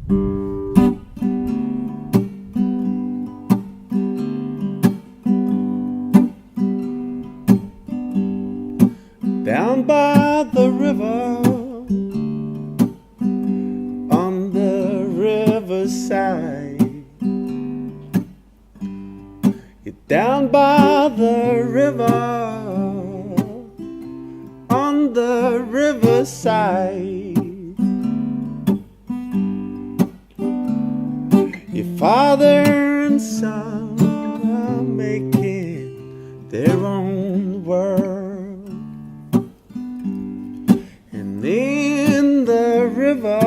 Down by the river, on the riverside. You're down by the river, on the riverside. Your father and son are making their own world. And in the river,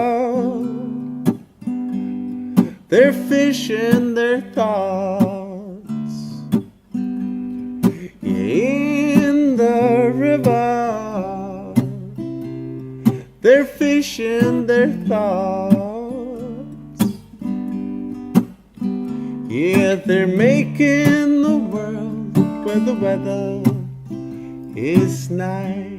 they're fishing their thoughts. In the river, they're fishing their thoughts. Yeah, they're making the world where the weather is nice.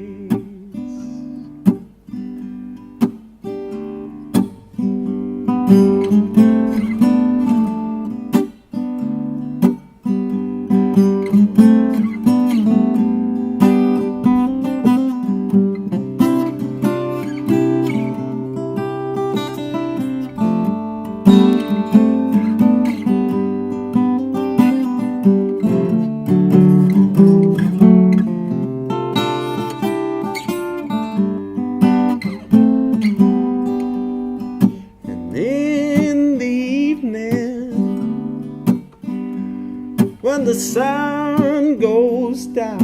When the sun goes down,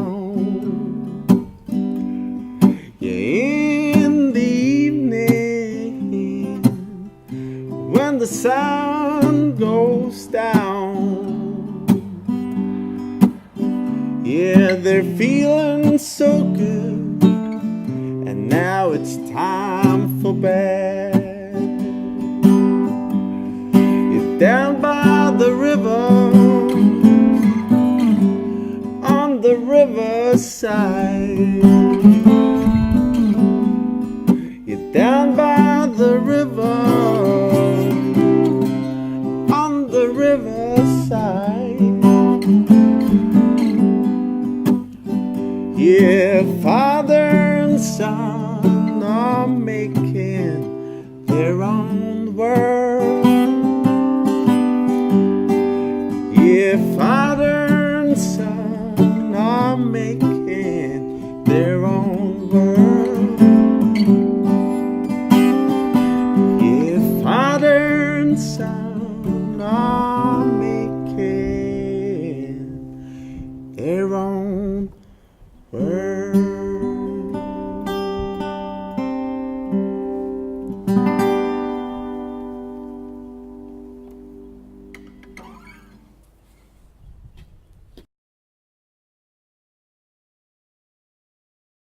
yeah, in the evening, when the sun goes down, yeah, they're feeling so good, and now it's time for bed. You're down by the river, the riverside. You're down by the river, on the riverside. Yeah, father and son are making their own world. Yeah, father and son are making their own world. Yeah, father and son